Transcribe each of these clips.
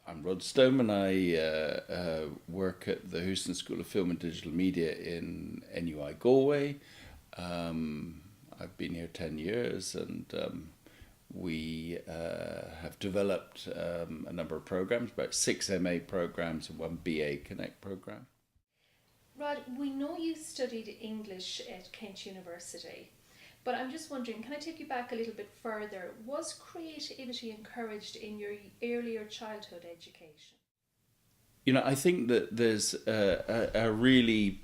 I'm Rod Stoneman. I work at the Huston School of Film and Digital Media in NUI Galway. I've been here 10 years, and we have developed a number of programs, about 6 MA programs and 1 BA Connect program. Rod, we know you studied English at Kent University, but I'm just wondering, can I take you back a little bit further? Was creativity encouraged in your earlier childhood education? You know, I think that there's a really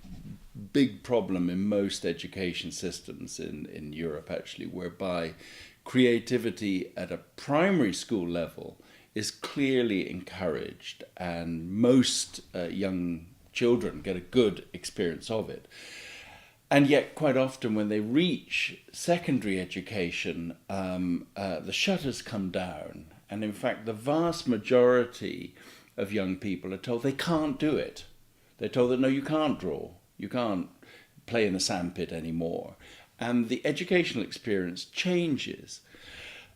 big problem in most education systems in Europe, actually, whereby creativity at a primary school level is clearly encouraged, and most young children get a good experience of it. And yet, quite often, when they reach secondary education, the shutters come down. And in fact, the vast majority of young people are told they can't do it. They're told that, no, you can't draw. You can't play in a sandpit anymore. And the educational experience changes.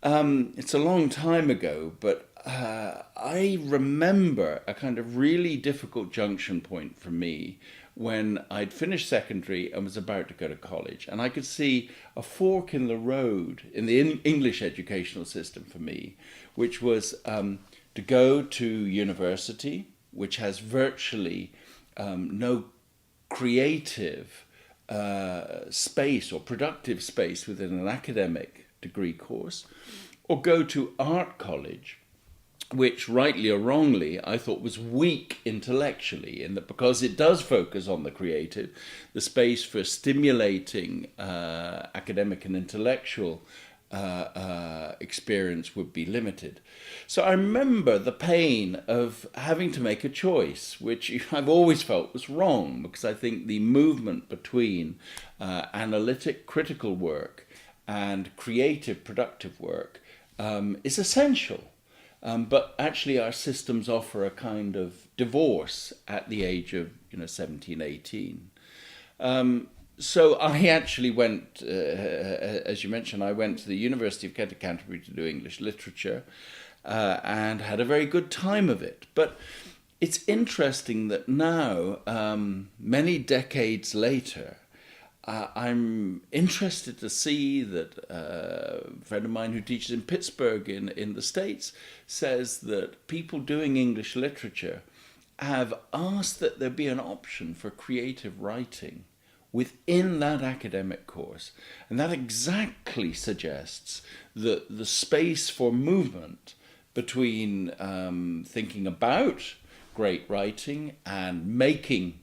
It's a long time ago, but I remember a kind of really difficult junction point for me when I'd finished secondary and was about to go to college. And I could see a fork in the road in the English educational system for me, which was to go to university, which has virtually no creative space or productive space within an academic degree course, or go to art college, which rightly or wrongly I thought was weak intellectually, in that because it does focus on the creative, the space for stimulating academic and intellectual experience would be limited. So I remember the pain of having to make a choice, which I've always felt was wrong, because I think the movement between analytic, critical work and creative, productive work is essential. But actually our systems offer a kind of divorce at the age of 17, 18. So I actually went, as you mentioned, I went to the University of Kent, Canterbury to do English literature and had a very good time of it. But it's interesting that now, many decades later, I'm interested to see that a friend of mine who teaches in Pittsburgh in the States says that people doing English literature have asked that there be an option for creative writing within that academic course. And that exactly suggests that the space for movement between thinking about great writing and making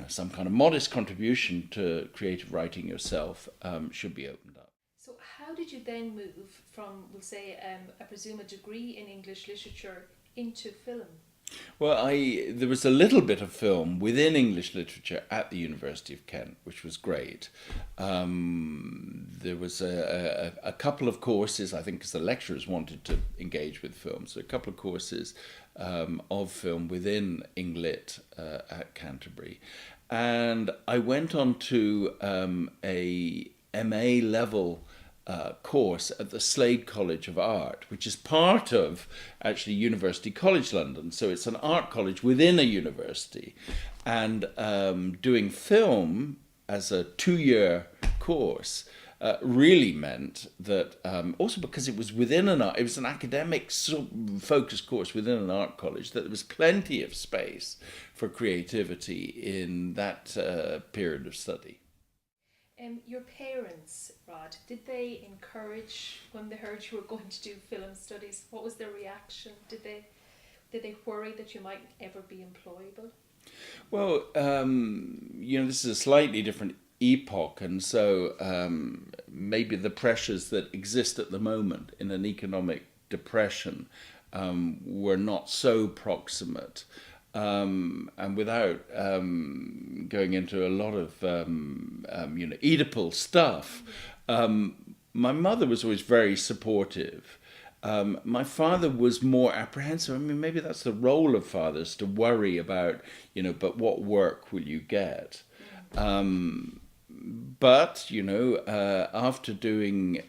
some kind of modest contribution to creative writing yourself should be opened up. So how did you then move from, we'll say, I presume a degree in English literature into film? Well, there was a little bit of film within English literature at the University of Kent, which was great. There was a couple of courses, I think, because the lecturers wanted to engage with film, so a couple of courses of film within Englit at Canterbury. And I went on to a MA level course at the Slade College of Art, which is part of actually University College London. So it's an art college within a university. And doing film as a 2-year course really meant that, also because it was within it was an academic focused course within an art college, that there was plenty of space for creativity in that period of study. Your parents, Rod, did they encourage when they heard you were going to do film studies? What was their reaction? Did they worry that you might ever be employable? Well, this is a slightly different epoch, and so maybe the pressures that exist at the moment in an economic depression were not so proximate. And without going into a lot of Oedipal stuff, my mother was always very supportive. My father was more apprehensive. I mean, maybe that's the role of fathers, to worry about, but what work will you get? But after doing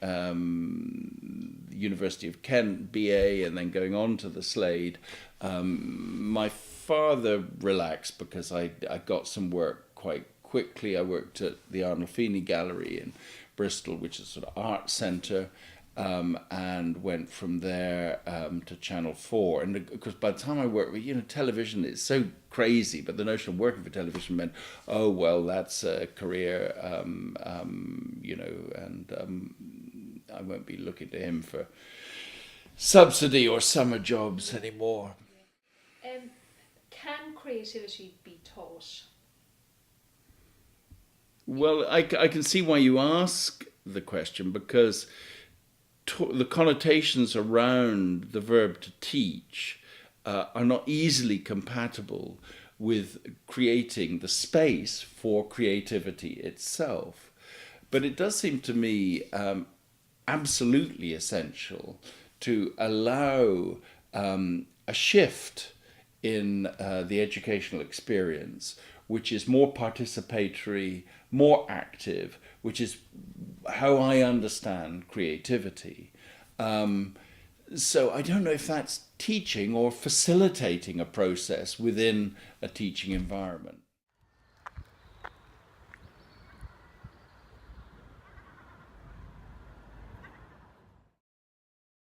the University of Kent BA and then going on to the Slade, my father relaxed because I got some work quite quickly. I worked at the Arnolfini Gallery in Bristol, which is a sort of art centre, and went from there to Channel 4. And because by the time I worked with, television is so crazy, but the notion of working for television meant, oh, well, that's a career, and I won't be looking to him for subsidy or summer jobs anymore. Can creativity be taught? Well, I can see why you ask the question, because the connotations around the verb to teach are not easily compatible with creating the space for creativity itself. But it does seem to me absolutely essential to allow a shift in the educational experience, which is more participatory, more active, which is how I understand creativity. So I don't know if that's teaching or facilitating a process within a teaching environment.